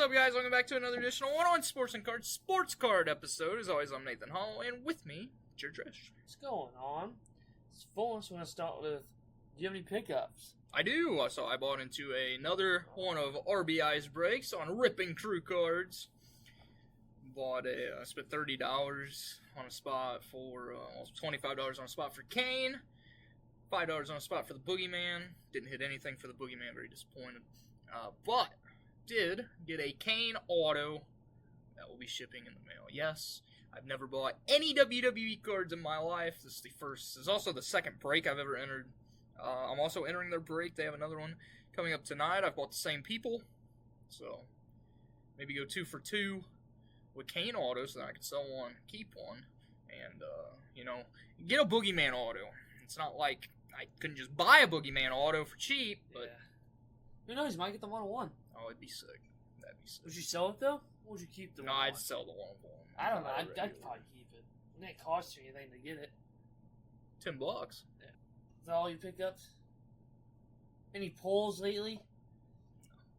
up, guys? Welcome back to another edition of One on Sports and Cards Sports Card episode. As always, I'm Nathan Hall, and with me, Jared Dresch. What's going on? It's fun, so we're going to start with, do you have any pickups? I do. So I bought into another one of RBI's breaks on Ripping Crew cards. I spent $30 on a spot for, $25 on a spot for Kane. $5 on a spot for the Boogeyman. Didn't hit anything for the Boogeyman, very disappointed. But did get a Kane auto that will be shipping in the mail. Yes, I've never bought any WWE cards in my life. This is also the second break I've ever entered. I'm also entering their break. They have another one coming up tonight. I've bought the same people, so maybe go 2 for 2 with Kane autos, so that I can sell one, keep one, and get a Boogeyman auto. It's not like I couldn't just buy a Boogeyman auto for cheap, but Yeah. Who knows? You might get the 101. oh, it'd be sick. That'd be sick. Would you sell it though? Or would you keep the No, 101? I'd sell the 101. I don't know. I'd probably keep it. It ain't cost you anything to get it. $10. Is that all your pickups? Any polls lately?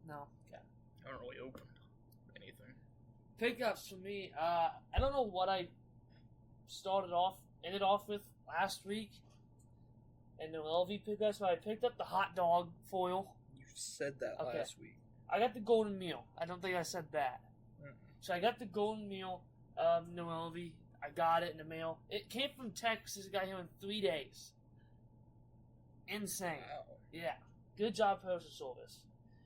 No. Okay. I haven't really opened anything. Pickups for me. I don't know what I ended off with last week. And no LV pickups, but I picked up the hot dog foil. You said that Okay. last week. I got the golden meal. I don't think I said that. So I got the golden meal, no LV. I got it in the mail. It came from Texas. It got here in 3 days. Insane. Wow. Yeah. Good job, postal service.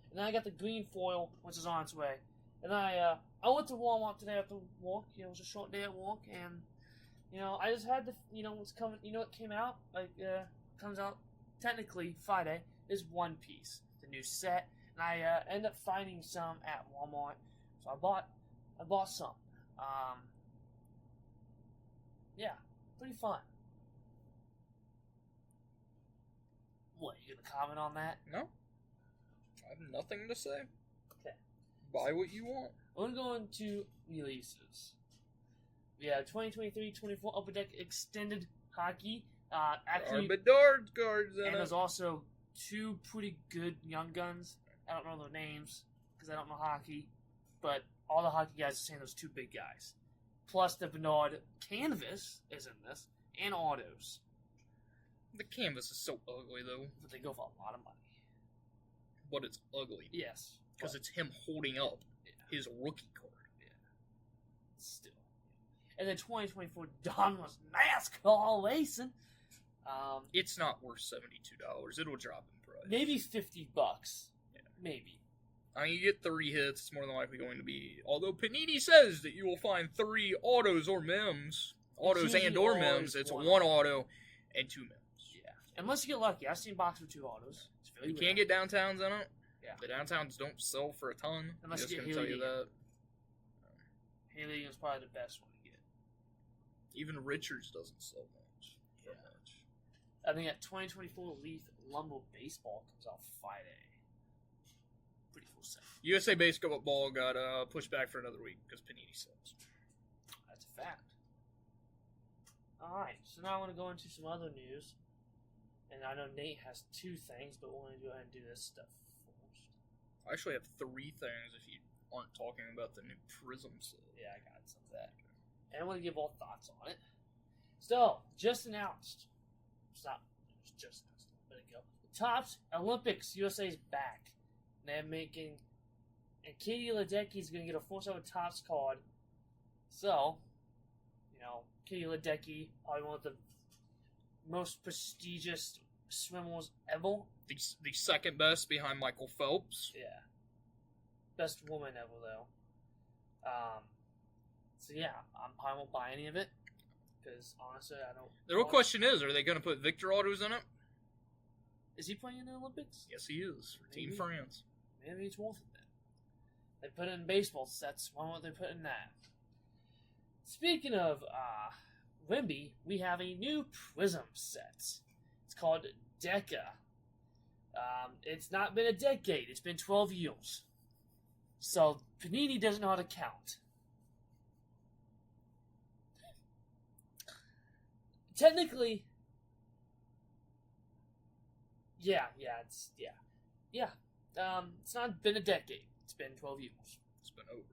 And then I got the green foil, which is on its way. And I went to Walmart today after work. It was a short day at work, and I just had to. What's coming? It came out comes out technically Friday. Is One Piece, the new set, and I ended up finding some at Walmart, so I bought some. Yeah, pretty fun. What, you gonna comment on that? No. I have nothing to say. Okay. Buy what you want. We're going to releases. We have 2023-24 Upper Deck Extended Hockey. Actually, Bedard cards in and it. there's also 2 pretty good young guns. I don't know their names because I don't know hockey, but all the hockey guys are saying those 2 big guys. Plus the Bernard canvas is in this, and autos. The canvas is so ugly, though. But they go for a lot of money. But it's ugly. Yes. Because it's him holding up his rookie card. Yeah. Still. And then 2024 Donruss NASCAR Racing. It's not worth $72. It'll drop in price. Maybe $50. Yeah. Maybe. I mean, you get 3 hits. It's more than likely going to be. Although Panini says that you will find 3 autos or mems, autos and or mems. It's 1 auto and 2 mems. Yeah. Unless you get lucky. I've seen boxes with 2 autos. It's very You rare. can't get downtowns in it. Yeah. The downtowns don't sell for a ton. Unless Just you get gonna tell you Haley. that. Haley is probably the best one to get. Even Richards doesn't sell much. Yeah. I think that 2024 Leaf Lumber Baseball comes out Friday. Pretty cool set. USA Baseball got pushed back for another week because Panini sells. That's a fact. Alright, so now I want to go into some other news. And I know Nate has 2 things, but we're going to go ahead and do this stuff first. I actually have 3 things if you aren't talking about the new Prism set. Yeah, I got some of that. And I want to give all thoughts on it. So, just announced. It was just announced a minute ago. Topps Olympics USA's back. They're making. And Katie Ledecky is going to get a 4-star Topps card. So, Katie Ledecky, probably one of the most prestigious swimmers ever. The second best behind Michael Phelps. Yeah. Best woman ever, though. So yeah, I probably won't buy any of it. Because, honestly, I don't... The real question is, are they going to put Victor autos in it? Is he playing in the Olympics? Yes, he is. For Team Maybe. France. Maybe it's worth it then. They put it in baseball sets. Why won't they put in that? Speaking of Wemby, we have a new Prism set. It's called Deca. It's not been a decade. It's been 12 years. So, Panini doesn't know how to count. Technically, it's not been a decade. It's been 12 years. It's been over.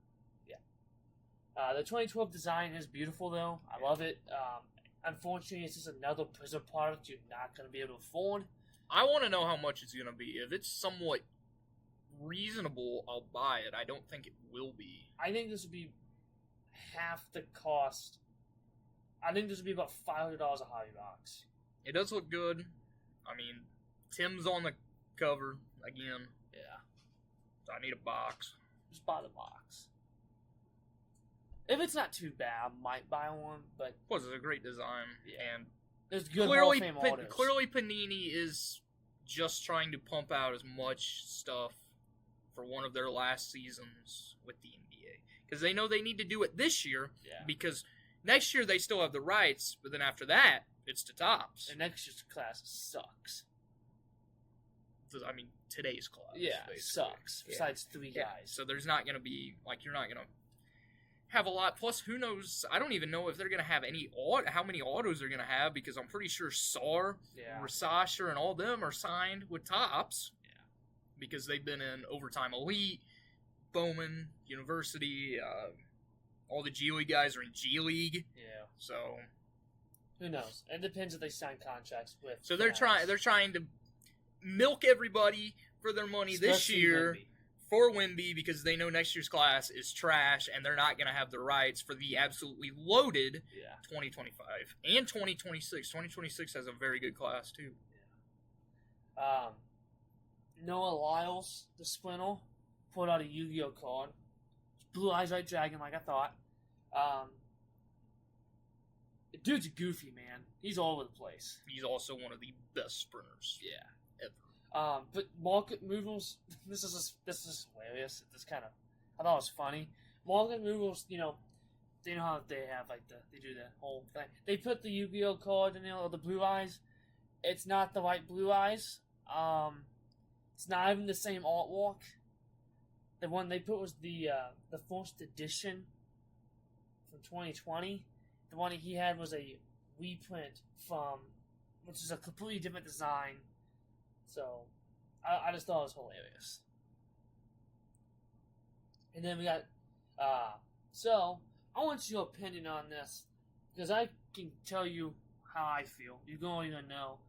The 2012 design is beautiful, though. I love it. Unfortunately, it's just another Prism product you're not going to be able to afford. I want to know how much it's going to be. If it's somewhat reasonable, I'll buy it. I don't think it will be. I think this would be half the cost. I think this would be about $500 a Hobby Box. It does look good. I mean, Tim's on the cover again. Yeah. So I need a box. Just buy the box. If it's not too bad, I might buy one, but... Plus, it's a great design. Yeah. And there's good clearly, Hall of Fame autos. clearly Panini is just trying to pump out as much stuff for one of their last seasons with the NBA. Because they know they need to do it this year, because next year they still have the rights, but then after that, it's to Topps. And next year's class sucks. I mean, today's class. Yeah, basically. sucks. Besides 3 guys. So there's not going to be, you're not going to have a lot. Plus, who knows? I don't even know if they're going to have how many autos they're going to have, because I'm pretty sure Sar, Rasasha, and all them are signed with Topps. Yeah. Because they've been in Overtime Elite, Bowman, University, all the G League guys are in G League. Yeah. So who knows? It depends if they sign contracts with. So they're trying to milk everybody for their money this year. Wemby. For Wemby, because they know next year's class is trash, and they're not going to have the rights for the absolutely loaded 2025 and 2026. 2026 has a very good class, too. Yeah. Noah Lyles, the Splinter, put out a Yu-Gi-Oh card. Blue Eyes White Dragon, like I thought. The dude's a goofy, man. He's all over the place. He's also one of the best sprinters. Yeah. Ever. But market movals, this is hilarious. I thought it was funny. Market movals, they know how they have they do the whole thing. They put the Yu-Gi-Oh card in there, or the Blue Eyes. It's not the right Blue Eyes. It's not even the same artwork. The one they put was the first edition from 2020. The one that he had was a reprint which is a completely different design. So, I just thought it was hilarious. And then we got, so, I want your opinion on this, because I can tell you how I feel. You don't even know.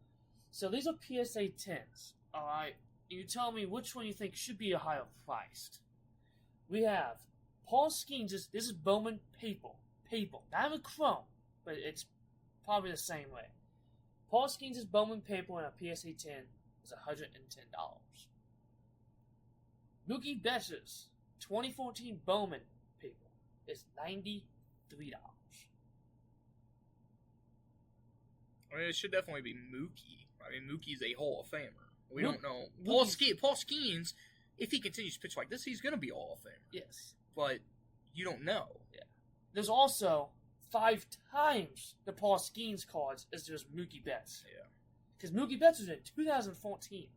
So, these are PSA 10s, alright? You tell me which one you think should be a higher priced. We have Paul Skeens, this is Bowman Paper, not even Chrome, but it's probably the same way. Paul Skeens' Bowman Paper in a PSA 10 is $110. Mookie Betts' 2014 Bowman paper is $93. I mean, it should definitely be Mookie. I mean, Mookie's a Hall of Famer. We don't know. Paul Skeens, if he continues to pitch like this, he's going to be a Hall of Famer. Yes. But you don't know. Yeah. There's also 5 times the Paul Skeens cards as there's Mookie Betts. Yeah. Because Mookie Betts was in 2014.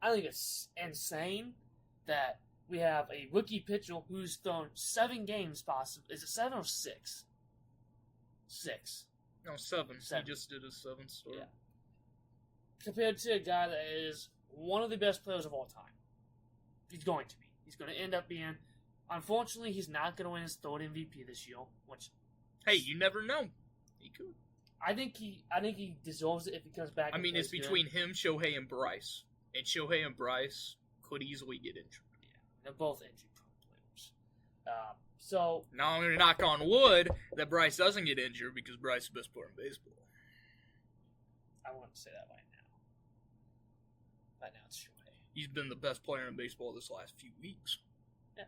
I think it's insane that we have a rookie pitcher who's thrown 7 games possibly. Is it 7 or 6? 6. No, 7. 7. He just did his 7th start. Yeah. Compared to a guy that is one of the best players of all time. He's going to be. He's going to end up being. Unfortunately, he's not going to win his 3rd MVP this year. Which, hey, you never know. He could. I think he deserves it if he comes back. I mean, it's between him, Shohei, and Bryce. And Shohei and Bryce could easily get injured. Yeah, they're both injury-prone players. So now I'm going to knock on wood that Bryce doesn't get injured, because Bryce is the best player in baseball. I wouldn't say that right now. Right now it's Shohei. He's been the best player in baseball this last few weeks. Yeah.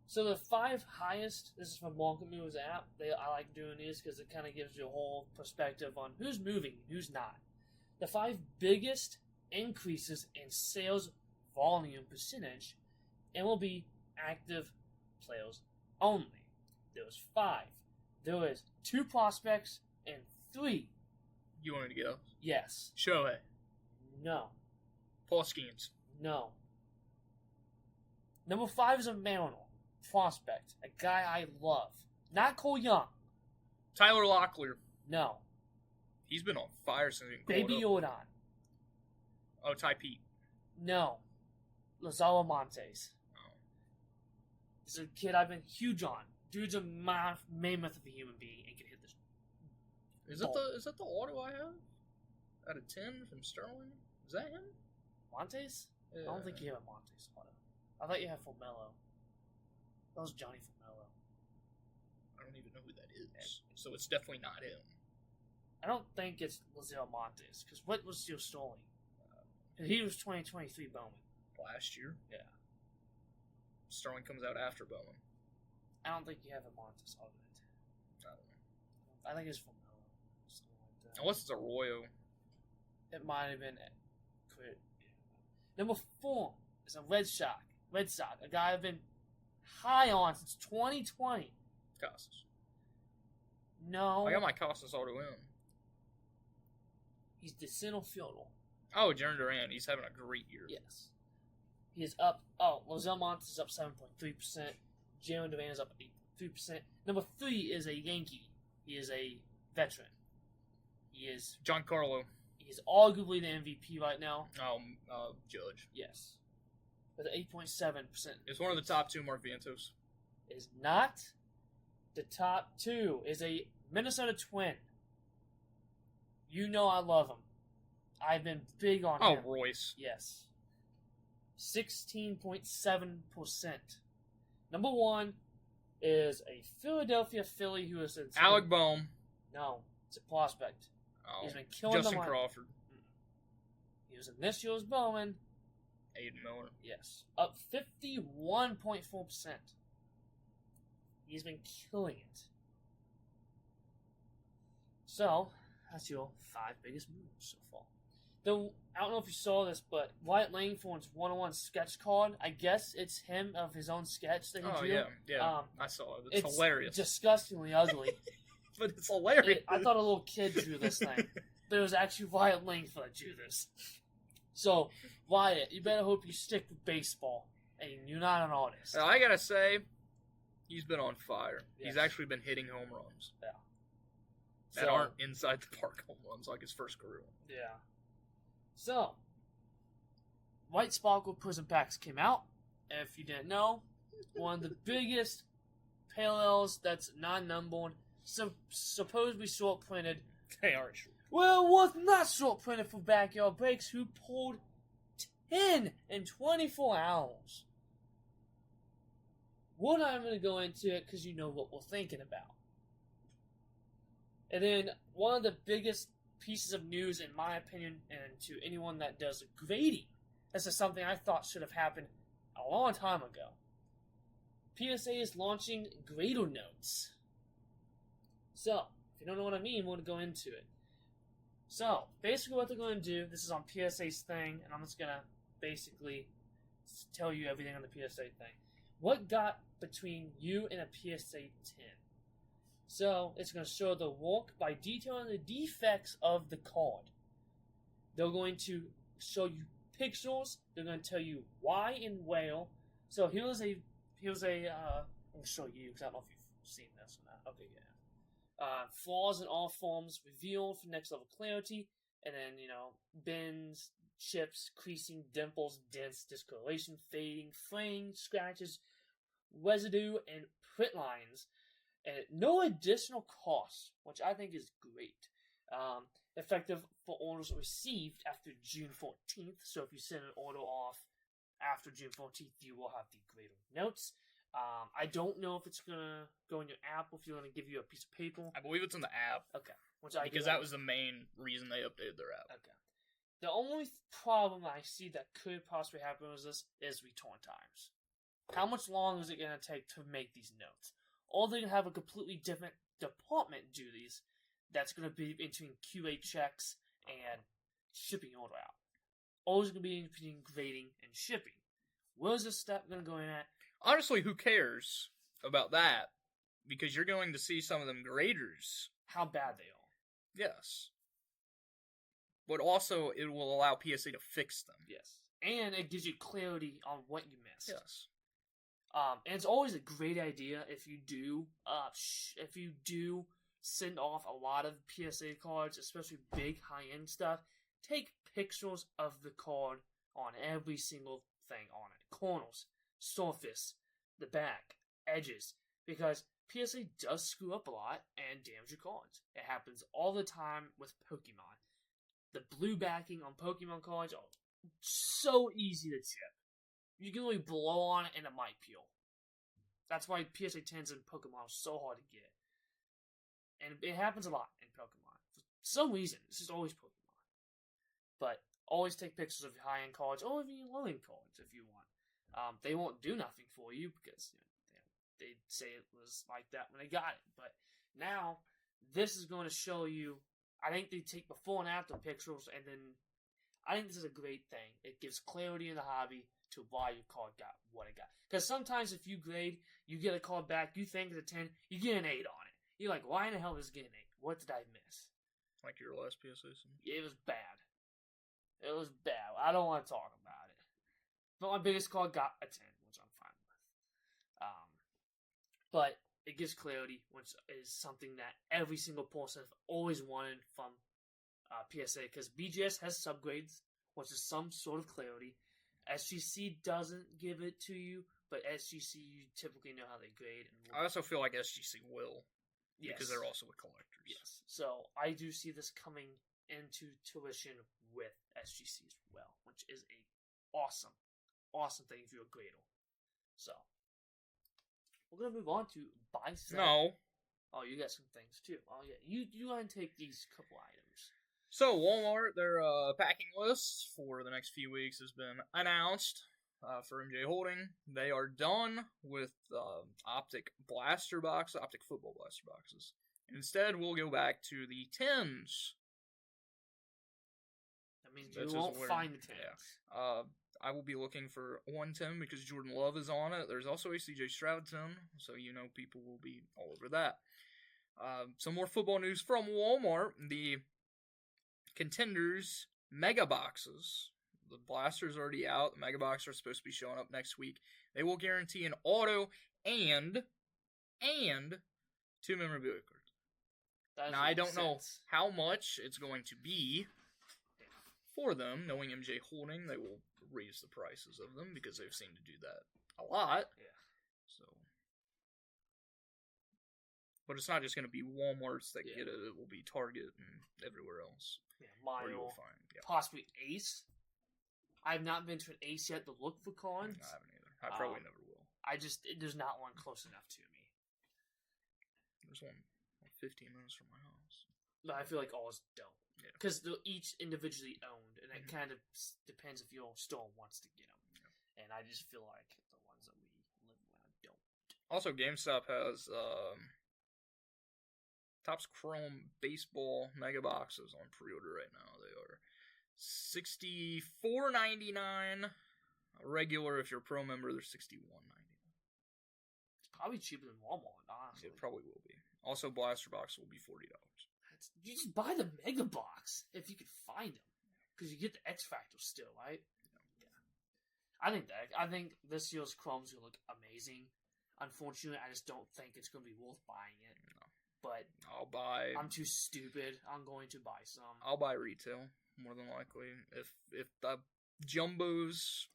So the 5 highest, this is from Market Moves app. I like doing these because it kind of gives you a whole perspective on who's moving and who's not. The 5 biggest increases in sales volume percentage MLB active players only. There was 5. There was 2 prospects and 3. You want me to go? Yes. Shohei. No. Paul Skeens. No. Number 5 is a Mariner prospect, a guy I love. Not Cole Young. Tyler Locklear. No. He's been on fire since he Baby Jordan. Oh, Ty Pete. No. Lazaro Montes. Oh. It's a kid I've been huge on. Dude's a mammoth of a human being and can hit this. Is that the auto I have? Out of 10 from Sterling? Is that him? Montes? Yeah. I don't think you have a Montes auto. I thought you had Formello. That was Johnny Formello. I don't even know who that is. So it's definitely not him. I don't think it's Lizelle Montes, because what was your Sterling? He was 2023 Bowman. Last year? Yeah. Sterling comes out after Bowman. I don't think you have a Montes auto. I don't know. I think it's Formello. Something like that. Unless it's Arroyo. It might have been quit. Number 4 is a Red Sox, a guy I've been high on since 2020. Casas. No. I got my Casas auto in. He's the center fielder. Oh, Jaron Duran. He's having a great year. Yes. He is up. Oh, Lozelle Montes is up 7.3%. Jaron Duran is up 8.3%. Number 3 is a Yankee. He is a veteran. He is Giancarlo. He's arguably the MVP right now. Judge. Yes. With 8.7%. It's one of the top 2 Mark Vientos. Is not. The top 2 is a Minnesota Twin. You know I love him. I've been big on him. Oh, Royce. Yes. 16.7%. Number 1 is a Philadelphia Philly who is in... Alec Bohm. No, it's a prospect. Oh, He's been killing Justin the Crawford. He was in this year's Bowman. Aiden Miller. Yes. Up 51.4%. He's been killing it. So, that's your 5 biggest moves so far. Though, I don't know if you saw this, but Wyatt Langford's 101 sketch card, I guess it's him of his own sketch that he drew. Yeah. I saw it. It's hilarious. Disgustingly ugly. But it's hilarious. I thought a little kid drew this thing. But it was actually Wyatt Langford that drew this. So, Wyatt, you better hope you stick with baseball, and you're not an artist. I gotta say, he's been on fire. Yes. He's actually been hitting home runs. Yeah. That aren't inside the park home runs like his first career. Yeah. So, White Sparkle Prison Packs came out. If you didn't know, one of the biggest parallels that's non-numbered, supposedly short-printed. They aren't sure. Well, was not short-printed for Backyard Breaks, who pulled 10 in 24 hours. We're not going to go into it because you know what we're thinking about. And then, one of the biggest pieces of news, in my opinion, and to anyone that does grading, this is something I thought should have happened a long time ago. PSA is launching grader notes. So, if you don't know what I mean, we're going to go into it. So, basically what they're going to do, this is on PSA's thing, and I'm just going to basically tell you everything on the PSA thing. What got between you and a PSA 10? So, it's going to show the work by detailing the defects of the card. They're going to show you pixels. They're going to tell you why and where. So, here's a I'll show you because I don't know if you've seen this or not. Okay, yeah. Flaws in all forms revealed for next level clarity, and then, bends, chips, creasing, dimples, dents, discoloration, fading, fraying, scratches, residue, and print lines, and no additional cost, which I think is great. Effective for orders received after June 14th, so if you send an order off after June 14th, you will have the grader notes. I don't know if it's going to go in your app or if you're going to give you a piece of paper. I believe it's in the app. Okay. Because that was the main reason they updated their app. Okay. The only problem I see that could possibly happen with this is return times. How much longer is it going to take to make these notes? Or they're going to have a completely different department do these that's going to be between QA checks and shipping order out. Or is it going to be between grading and shipping? Where's this step going to go in at? Honestly, who cares about that? Because you're going to see some of them graders. How bad they are. Yes. But also, it will allow PSA to fix them. Yes. And it gives you clarity on what you missed. Yes. And it's always a great idea if you do send off a lot of PSA cards, especially big high-end stuff. Take pictures of the card on every single thing on it. Corners, surface, the back, edges because PSA does screw up a lot and damage your cards. It happens all the time with Pokemon. The blue backing on Pokemon cards are so easy to chip. You can only blow on it and it might peel. That's why PSA 10s in Pokemon are so hard to get. And it happens a lot in Pokemon. For some reason, it's just always Pokemon. But always take pictures of your high-end cards or even your low-end cards if you want. They won't do nothing for you because they say it was like that when they got it. But now, this is going to show you, I think they take before and after pictures, and then I think this is a great thing. It gives clarity in the hobby to why your card got what it got. Because sometimes if you grade, you get a card back, you think it's a 10, you get an 8 on it. You're like, why in the hell is it getting an 8? What did I miss? Like your last PSA? It was bad. It was bad. I don't want to talk about it. But my biggest card got a 10, which I'm fine with. But it gives clarity, which is something that every single person has always wanted from PSA. Because BGS has subgrades, which is some sort of clarity. SGC doesn't give it to you, but SGC, you typically know how they grade. And I also feel like SGC will. Yes. Because they're also with collectors. Yes. So I do see this coming into tuition with SGC as well, which is a awesome thing if you're a grader. So we're gonna move on to buy sell. No. Oh, you got some things too. Oh yeah, you want to take these couple items. So Walmart, their packing list for the next few weeks has been announced for MJ Holding. They are done with optic football blaster boxes. Instead, we'll go back to the 10s. That means you won't find the 10s. Yeah. I will be looking for 110 because Jordan Love is on it. There's also a CJ Stroud 10, so people will be all over that. Some more football news from Walmart. The Contenders Mega Boxes. The Blaster's already out. The Mega Boxes are supposed to be showing up next week. They will guarantee an auto and 2 memorabilia cards. Now, I don't know how much it's going to be for them. Knowing MJ Holding, they will raise the prices of them because they've seemed to do that a lot. Yeah. So, but it's not just going to be Walmarts that get it. It will be Target and everywhere else. Yeah, Mile, you'll find possibly Ace. I've not been to an Ace yet to look for cards. I haven't either. I probably never will. There's not one close enough to me. There's one 15 minutes from my house. But I feel like all is don't. Because they're each individually owned, and it kind of depends if your store wants to get them. Yeah. And I just feel like the ones that we live around don't. Also, GameStop has Topps Chrome baseball mega boxes on pre-order right now. They are $64.99. Regular, if you're a pro member, they're $61.99. It's probably cheaper than Walmart, honestly. It probably will be. Also, Blaster Box will be $40. You just buy the mega box if you can find them, because you get the X Factor still, right? Yeah. I think this year's Chrome's gonna look amazing. Unfortunately, I just don't think it's gonna be worth buying it. No. But I'm too stupid. I'm going to buy some. I'll buy retail more than likely. If the jumbos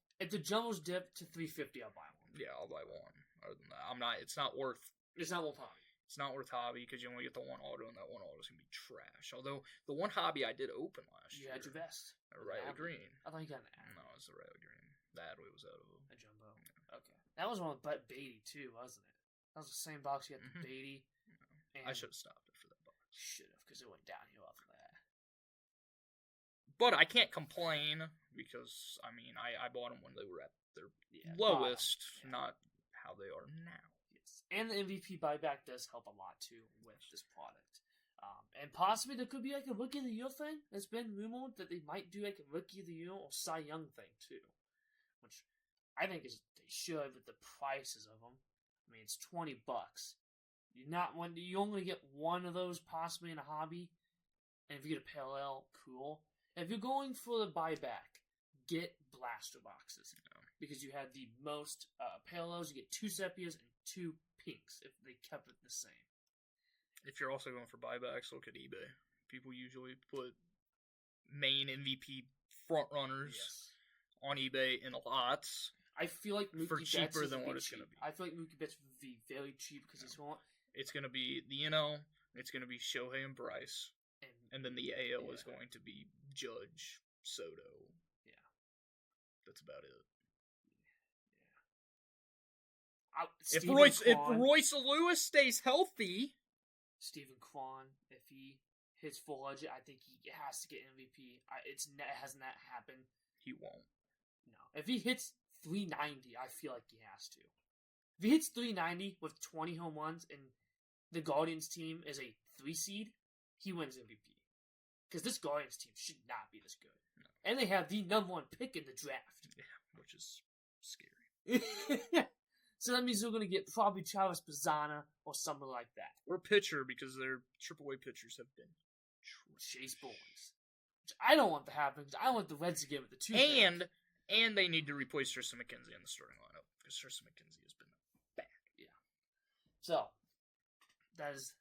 dip to $350, I'll buy one. Yeah, I'll buy one. Other than that, I'm not. It's not worth. It's not worth hobby. It's not worth hobby because you only get the one auto, and that one auto is gonna be trash. Although the one hobby I did open last year. You had your vest. A Riley Green. I thought you got an ad. No, it's a Riley Green. The Adway was out of a jumbo. Yeah. Okay, that was one with Beatty too, wasn't it? That was the same box you had the Beatty. No. I should have stopped after that box. Should have, because it went downhill after that. But I can't complain because I bought them when they were at their lowest, not how they are now. And the MVP buyback does help a lot, too, with this product. And possibly there could be like a Rookie of the Year thing. It's been rumored that they might do like a Rookie of the Year or Cy Young thing, too. Which I think they should with the prices of them. I mean, it's $20. You only get one of those possibly in a hobby. And if you get a parallel, cool. If you're going for the buyback, get blaster boxes. Because you have the most parallels. You get 2 sepias and 2 pinks if they kept it the same. If you're also going for buybacks, look at eBay. People usually put main MVP frontrunners on eBay in lots. I feel like Mookie for Betts cheaper is than gonna what be it's going to cheap. be. I feel like Mookie Betts would be very cheap because he's going. It's going to be the NL, it's going to be Shohei and Bryce, and then the AL is going to be Judge, Soto. Yeah. That's about it. If Royce Lewis stays healthy, Stephen Kwan, if he hits 400, I think he has to get MVP. It has not happened. He won't. No. If he hits 390, I feel like he has to. If he hits 390 with 20 home runs and the Guardians team is a 3 seed, he wins MVP. Because this Guardians team should not be this good. No. And they have the number 1 pick in the draft. Yeah, which is scary. So that means we're going to get probably Travis Bazzana or something like that. Or pitcher, because their AAA pitchers have been Chase Bowens. Which I don't want to happen, because I want the Reds to give it the 2 And they need to replace Tristan McKenzie in the starting lineup, because Tristan McKenzie has been bad. Yeah. So, that is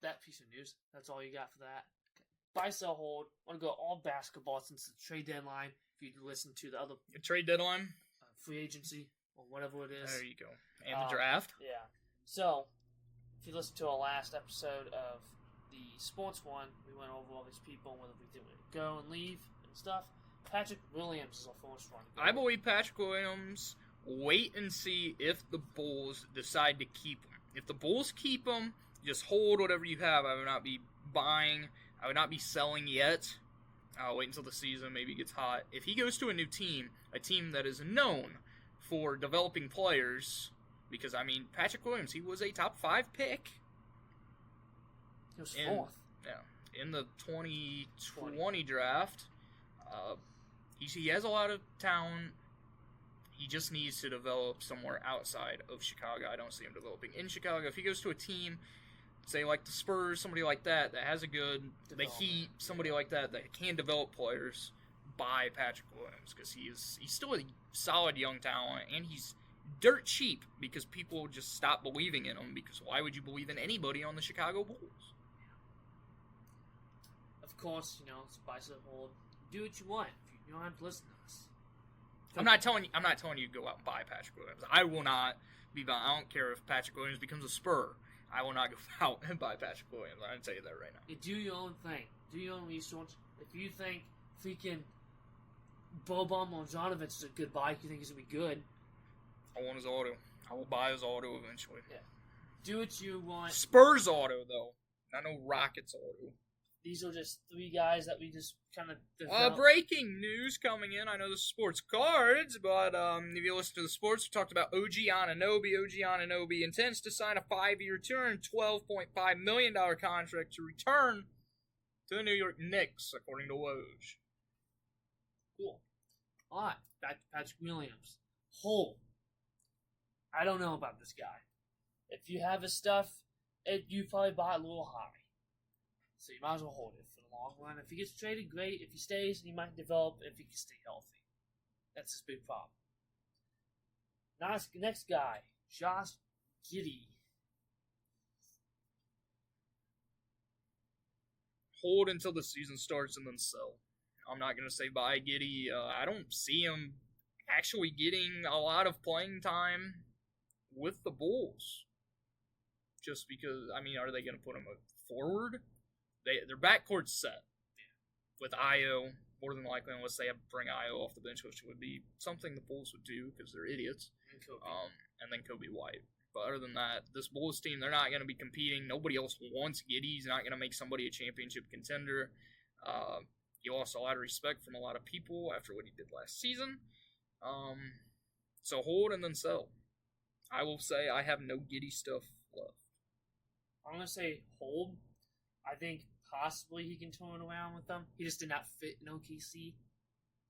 that piece of news. That's all you got for that. Buy, sell, hold. I want to go all basketball since the trade deadline. If you listen to the other trade deadline, free agency, or whatever it is. There you go. And the draft. Yeah. So, if you listen to our last episode of the sports one, we went over all these people and whether we did go and leave and stuff. Patrick Williams is our first one. I believe Patrick Williams. Wait and see if the Bulls decide to keep him. If the Bulls keep him, just hold whatever you have. I would not be buying. I would not be selling yet. I'll wait until the season maybe gets hot. If he goes to a new team, a team that is known for developing players, because, I mean, Patrick Williams, he was a top 5 pick. He was 4th. Yeah, in the 2020 draft. He has a lot of talent. He just needs to develop somewhere outside of Chicago. I don't see him developing in Chicago. If he goes to a team, say like the Spurs, somebody like that has a good, the Heat, somebody like that can develop players, buy Patrick Williams, because he's still a solid young talent, and he's dirt cheap because people just stop believing in him, because why would you believe in anybody on the Chicago Bulls? Of course, it's buy, sell, hold. Do what you want. You don't have to listen to us. I'm not telling you to go out and buy Patrick Williams. I will not be buying. I don't care if Patrick Williams becomes a Spur. I will not go out and buy Patrick Williams. I can tell you that right now. You do your own thing. Do your own research. If you think freaking Boban Marjanovic is a good buy, you think he's going to be good. I want his auto. I will buy his auto eventually. Yeah. Do what you want. Spurs auto, though. Not no Rockets auto. These are just 3 guys that we just kind of breaking news coming in. I know this is sports cards, but if you listen to the sports, we talked about OG Anunoby. OG Anunoby intends to sign a 5-year, $212.5 million contract to return to the New York Knicks, according to Woj. Cool. All right, back to Patrick Williams. Hold. I don't know about this guy. If you have his stuff, you probably bought a little high. So you might as well hold it for the long run. If he gets traded, great. If he stays, he might develop if he can stay healthy. That's his big problem. Next guy, Josh Giddey. Hold until the season starts and then sell. I'm not going to say buy Giddey. I don't see him actually getting a lot of playing time with the Bulls. Just because, I mean, are they going to put him forward? Their backcourt's set. With Io, more than likely, unless they bring Io off the bench, which would be something the Bulls would do because they're idiots. And then Kobe White. But other than that, this Bulls team, they're not going to be competing. Nobody else wants Giddey. He's not going to make somebody a championship contender. He lost a lot of respect from a lot of people after what he did last season. So hold and then sell. I will say I have no Giddey stuff left. I'm going to say hold. I think possibly he can turn around with them. He just did not fit in OKC.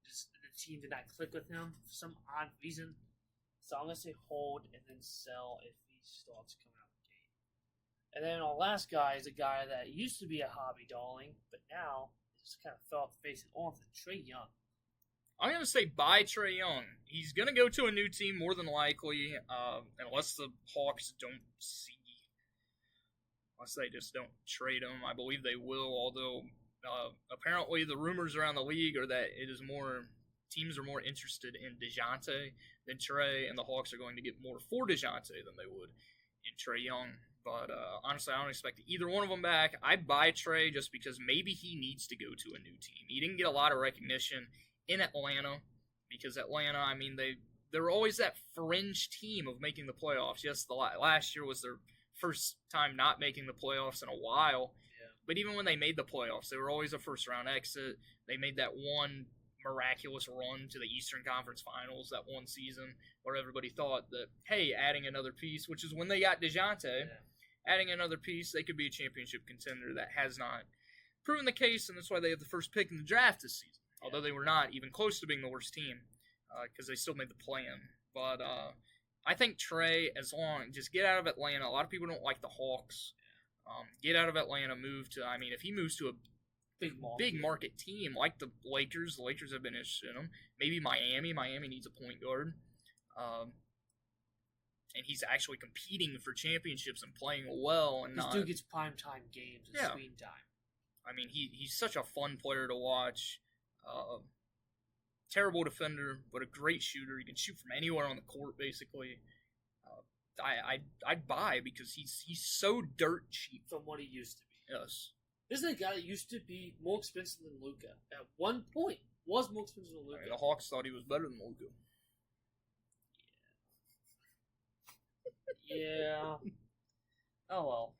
The team did not click with him for some odd reason. So I'm going to say hold and then sell if he starts coming out of the game. And then our last guy is a guy that used to be a hobby darling, but now just kind of fell off the face of the earth. Trae Young. I'm going to say buy Trae Young. He's going to go to a new team more than likely, unless the Hawks don't see. Unless they just don't trade him. I believe they will, although apparently the rumors around the league are that it is more teams are more interested in DeJounte than Trey, and the Hawks are going to get more for DeJounte than they would in Trae Young. But honestly, I don't expect either one of them back. I'd buy Trey just because maybe he needs to go to a new team. He didn't get a lot of recognition in Atlanta because Atlanta, I mean, they're always that fringe team of making the playoffs. Yes, the last year was their first time not making the playoffs in a while. Yeah. But even when they made the playoffs, they were always a first-round exit. They made that one miraculous run to the Eastern Conference Finals that one season where everybody thought that, hey, adding another piece, which is when they got DeJounte, adding another piece, they could be a championship contender. That has not proven the case, and that's why they have the first pick in the draft this season. Although they were not even close to being the worst team because they still made the play-in. But I think Trey, just get out of Atlanta. A lot of people don't like the Hawks. Get out of Atlanta, move to, I mean, if he moves to a big market team like the Lakers have been interested in him. Maybe Miami needs a point guard. And he's actually competing for championships and playing well. And this dude gets primetime games and screen time. I mean, he's such a fun player to watch. Terrible defender, but a great shooter. He can shoot from anywhere on the court, basically. I'd buy because he's so dirt cheap from what he used to be. Yes. This is a guy that used to be more expensive than Luka. At one point, was more expensive than Luka. The Hawks thought he was better than Luka. Yeah. Oh well.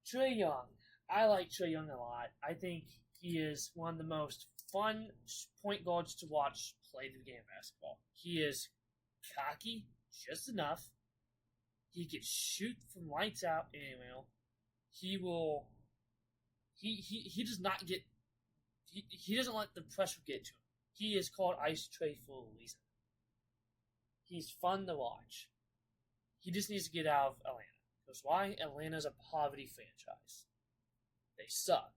Trae Young. I like Trae Young a lot. I think he is one of the most fun point guards to watch play the game of basketball. He is cocky just enough. He can shoot from lights out anyway. He will. He does not get. He doesn't let the pressure get to him. He is called Ice Trae for a reason. He's fun to watch. He just needs to get out of Atlanta. Because why? Atlanta's a poverty franchise. They suck.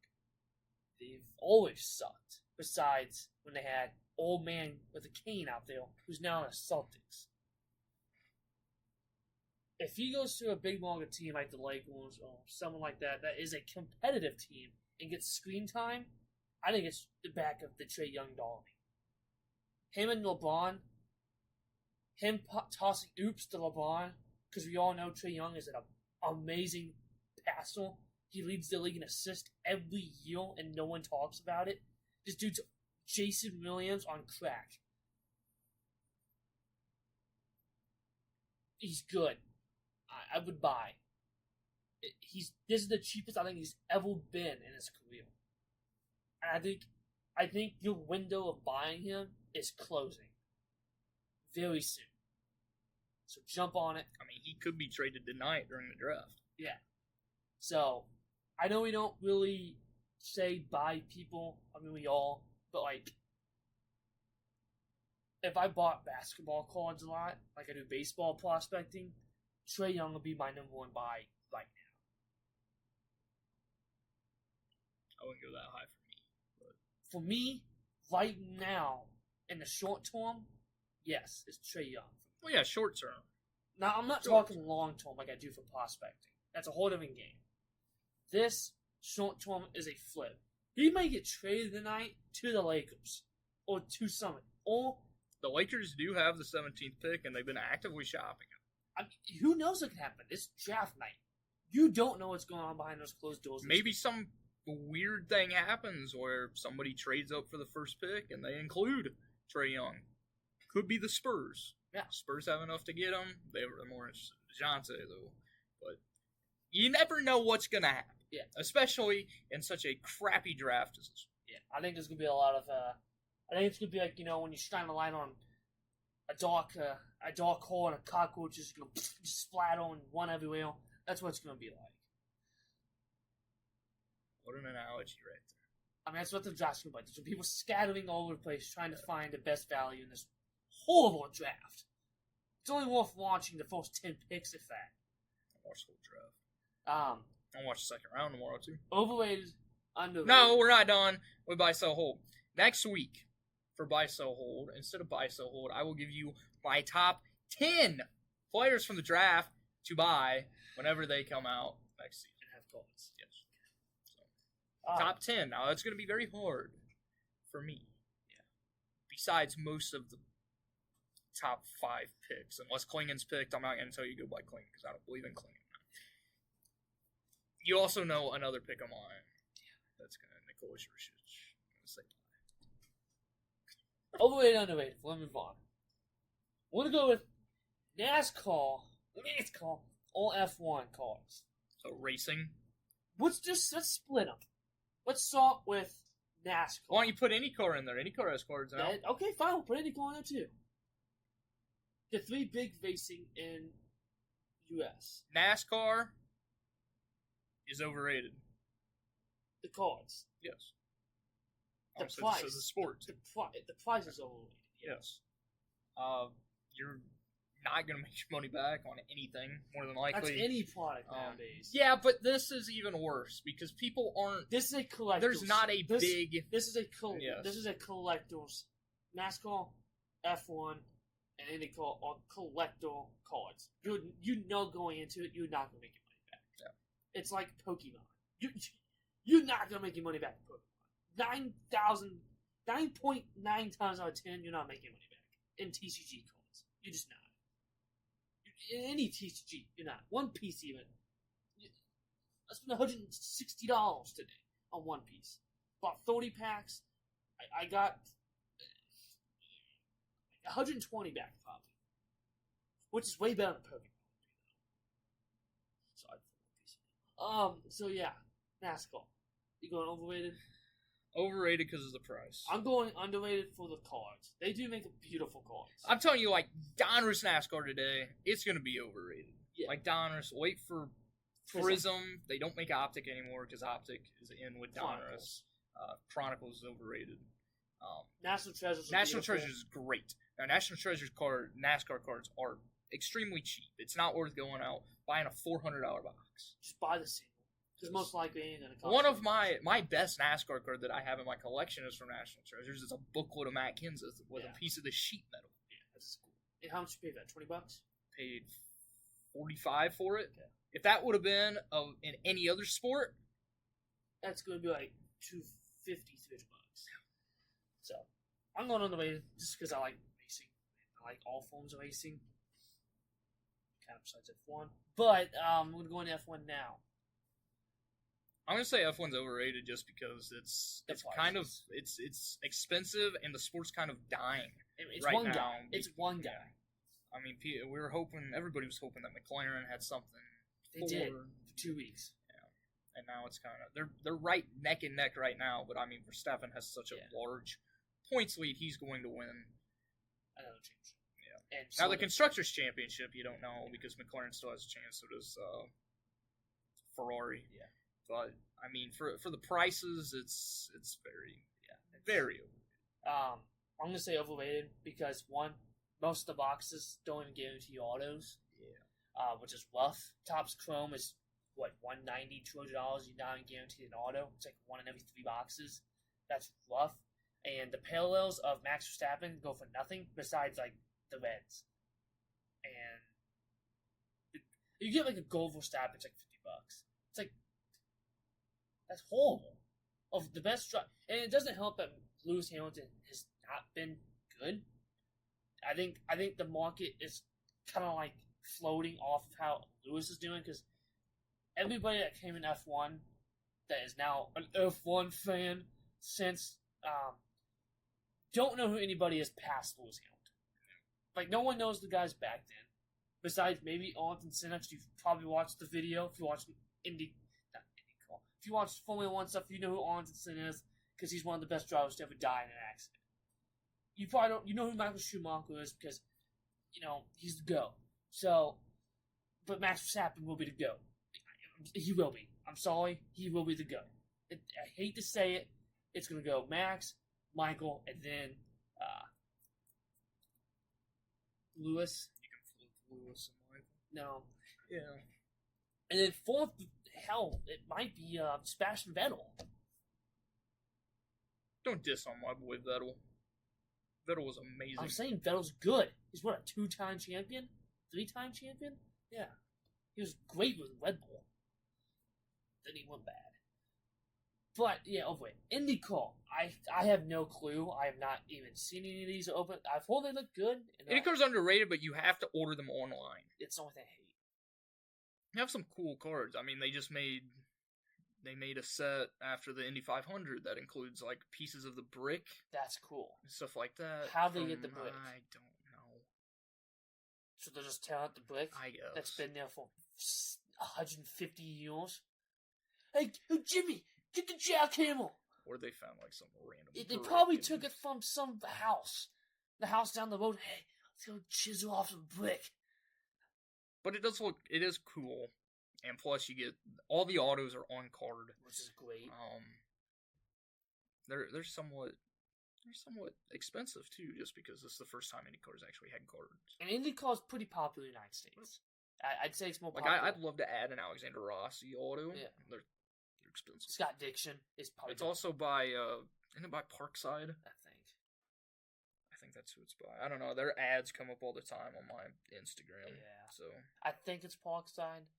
They've always sucked. Besides when they had old man with a cane out there who's now in the Celtics. If he goes to a big market team like the Lakers or someone like that, that is a competitive team and gets screen time, I think it's the back of the Trae Young darling. Him and LeBron, him tossing oops to LeBron, because we all know Trae Young is an amazing passer. He leads the league in assists every year, and no one talks about it. This dude's Jason Williams on crack. He's good. I would buy. This is the cheapest I think he's ever been in his career. And I think your window of buying him is closing very soon. So jump on it. I mean, he could be traded tonight during the draft. Yeah. So, I know we don't really say buy people. I mean, we all. But, like, if I bought basketball cards a lot, like I do baseball prospecting, Trae Young would be my number one buy right now. I wouldn't go that high for me. But for me, right now, in the short term, yes, it's Trae Young. Well, yeah, short term. Now, I'm not talking long term like I do for prospecting. That's a whole different game. This short term is a flip. He may get traded tonight to the Lakers or to Summit. Or the Lakers do have the 17th pick, and they've been actively shopping it. I mean, who knows what can happen? It's draft night. You don't know what's going on behind those closed doors. Maybe some weird thing happens where somebody trades up for the first pick and they include Trae Young. Could be the Spurs. Yeah. Spurs have enough to get him. They were more interested in DeJounte, though. But you never know what's going to happen. Yeah. Especially in such a crappy draft as this. Yeah. I think there's going to be a lot of... I think it's going to be like, when you shine a light on a dark hole and a cockroach is going to splatter and run everywhere. That's what it's going to be like. What an analogy right there. I mean, that's what the draft's going to be like. There's people scattering all over the place trying to find the best value in this horrible draft. It's only worth watching the first 10 picks, if that. I'll watch the whole draft. I'll watch the second round tomorrow, too. Overrated, underrated. No, we're not done with Buy, Sell, Hold. Next week, for Buy, Sell, Hold, instead of Buy, Sell, Hold, I will give you my top 10 players from the draft to buy whenever they come out next season. And have cards. Yes. So, top 10. Now, that's going to be very hard for me. besides most of the top 5 picks. Unless Klingen's picked, I'm not going to tell you go by Klingen because I don't believe in Klingen. You also know another pick of mine. That's going to Nikolai Shurshich. Overrated, underrated. We'll move on. We're going to go with NASCAR, all F1 cars. So racing. Let's split them. Let's start with NASCAR. Why don't you put any car in there? Any car has cards now. Okay, fine. We'll put any car in there too. The 3 big racing in U.S. NASCAR is overrated. The cars. Yes. The Also, price. This is a sport. The price is overrated. Yes. You're not going to make your money back on anything, more than likely. That's any product nowadays. Yeah, but this is even worse because people aren't. This is a collector's. There's not a big. This is a Yes. This is a collector's. NASCAR, F1, and any car are collector cards. You know going into it, you're not going to make your money back. Yeah. It's like Pokemon. You're not going to make your money back in Pokemon. 9.9 times out of 10, you're not making money back in TCG cards. You're just not. In any TCG, you're not. One piece even. I spent $160 today on one piece. Bought 30 packs. I got 120 back probably, which is way better than Pokemon. So yeah, NASCAR. You going overrated? Overrated because of the price. I'm going underrated for the cards. They do make beautiful cards. I'm telling you, like Donruss NASCAR today, it's going to be overrated. Yeah. Like Donruss, wait for Prism. They don't make Optic anymore because Optic is in with Donruss. Chronicles is overrated. National Treasures. National Treasures is great. Now, National Treasures NASCAR cards are extremely cheap. It's not worth going out buying a $400 box. Just buy the single. Because most likely ain't going to cost one of my best NASCAR card that I have in my collection is from National Treasures. It's a booklet of Matt Kenseth with a piece of the sheet metal. Yeah, that's cool. And how much you pay for that? $20? Paid $45 for it. Okay. If that would have been in any other sport, that's going to be like $250, $300. So, I'm going on the way just because I like racing. I like all forms of racing. Kind of besides F1. But, we're going to F1 now. I'm gonna say F1's overrated just because it's kind of it's expensive and the sport's kind of dying. It's right one now. guy. It's one guy. I mean, everybody was hoping that McLaren had something. They did for 2 weeks. Yeah, and now it's kind of they're right neck and neck right now. But I mean, Verstappen has such a large points lead; he's going to win another championship. Yeah. And now the constructors' championship, you don't know because McLaren still has a chance. So does Ferrari. Yeah. But I mean, for the prices, it's very overrated. I'm gonna say overrated because one, most of the boxes don't even guarantee autos. Yeah. Which is rough. Topps Chrome is what $190, $200. You're not even guaranteed an auto. It's like 1 in every 3 boxes. That's rough. And the parallels of Max Verstappen go for nothing besides like the reds. And you get like a gold Verstappen, it's like $50. It's like that's horrible. Of the best drive, and it doesn't help that Lewis Hamilton has not been good. I think the market is kind of like floating off of how Lewis is doing because everybody that came in F1 that is now an F1 fan since don't know who anybody is past Lewis Hamilton. Like no one knows the guys back then, besides maybe Ayrton Senna. You've probably watched the video if you watched If you watch Formula 1 stuff, you know who Ayrton Senna is because he's one of the best drivers to ever die in an accident. You probably don't. You know who Michael Schumacher is because, he's the GOAT. So, but Max Verstappen will be the GOAT. He will be. I'm sorry. He will be the GOAT. I hate to say it. It's going to go Max, Michael, and then Lewis. You can flip Lewis and Michael. No. Yeah. And then fourth, hell, it might be Sebastian Vettel. Don't diss on my boy Vettel. Vettel was amazing. I'm saying Vettel's good. He's what, a 2-time champion? 3-time champion? Yeah. He was great with Red Bull. Then he went bad. But yeah, wait, IndyCar. I have no clue. I have not even seen any of these open. I've heard they look good. IndyCar's underrated, but you have to order them online. It's the only thing I hate. They have some cool cards. I mean, they made a set after the Indy 500 that includes like pieces of the brick. That's cool. And stuff like that. How'd they get the brick? I don't know. So they're just tearing out the brick? I guess. That's been there for 150 years? Hey, Jimmy, get the jackhammer! Or they found like some random. They probably took it from some house. The house down the road. Hey, let's go chisel off some brick. But it is cool. And plus you get, all the autos are on card. Which is great. They're somewhat expensive too, just because this is the first time IndyCar's actually had cards. And IndyCar's pretty popular in the United States. I'd say it's more like popular. I'd love to add an Alexander Rossi auto. Yeah. They're expensive. Scott Dixon is probably. It's also by isn't it by Parkside? I think that's who it's by. I don't know. Their ads come up all the time on my Instagram. Yeah. So I think it's Parkside.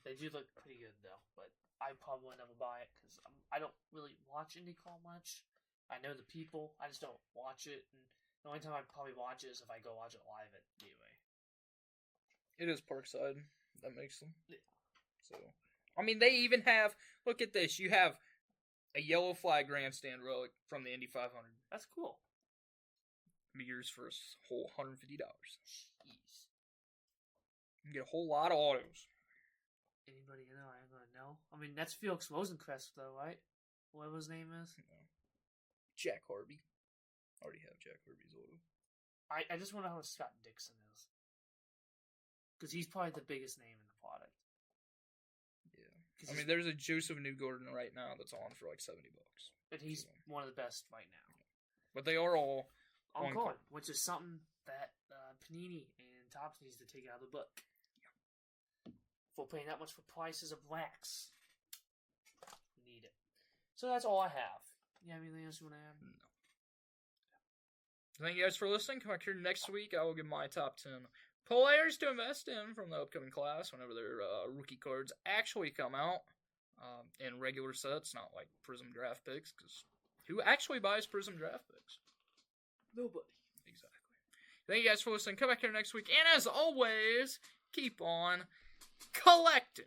They do look pretty good though, but I probably would never buy it because I don't really watch IndyCar much. I know the people, I just don't watch it, and the only time I probably watch it is if I go watch it live at Gateway. it is Parkside that makes them. Yeah. So I mean, they even have. Look at this. You have a yellow flag grandstand relic from the Indy 500. That's cool. Yours for a whole $150. Jeez. You get a whole lot of autos. Anybody you know, I'm gonna know. I mean, that's Felix Rosencrest, though, right? Whatever his name is. No. Jack Harvey. Already have Jack Harvey's auto. I just want to know who Scott Dixon is. Because he's probably the biggest name in the product. Yeah. I mean, there's a Joseph Newgarden right now that's on for like $70. But he's one of the best right now. But they are all on card, which is something that Panini and Topps needs to take out of the book. Yeah. For paying that much for prices of wax. We need it. So that's all I have. You have anything else you want to add? No. Thank you guys for listening. Come back here next week. I will give my top 10 players to invest in from the upcoming class whenever their rookie cards actually come out in regular sets, not like Prism draft picks, because who actually buys Prism draft picks? Nobody. Exactly. Thank you guys for listening. Come back here next week. And as always, keep on collecting.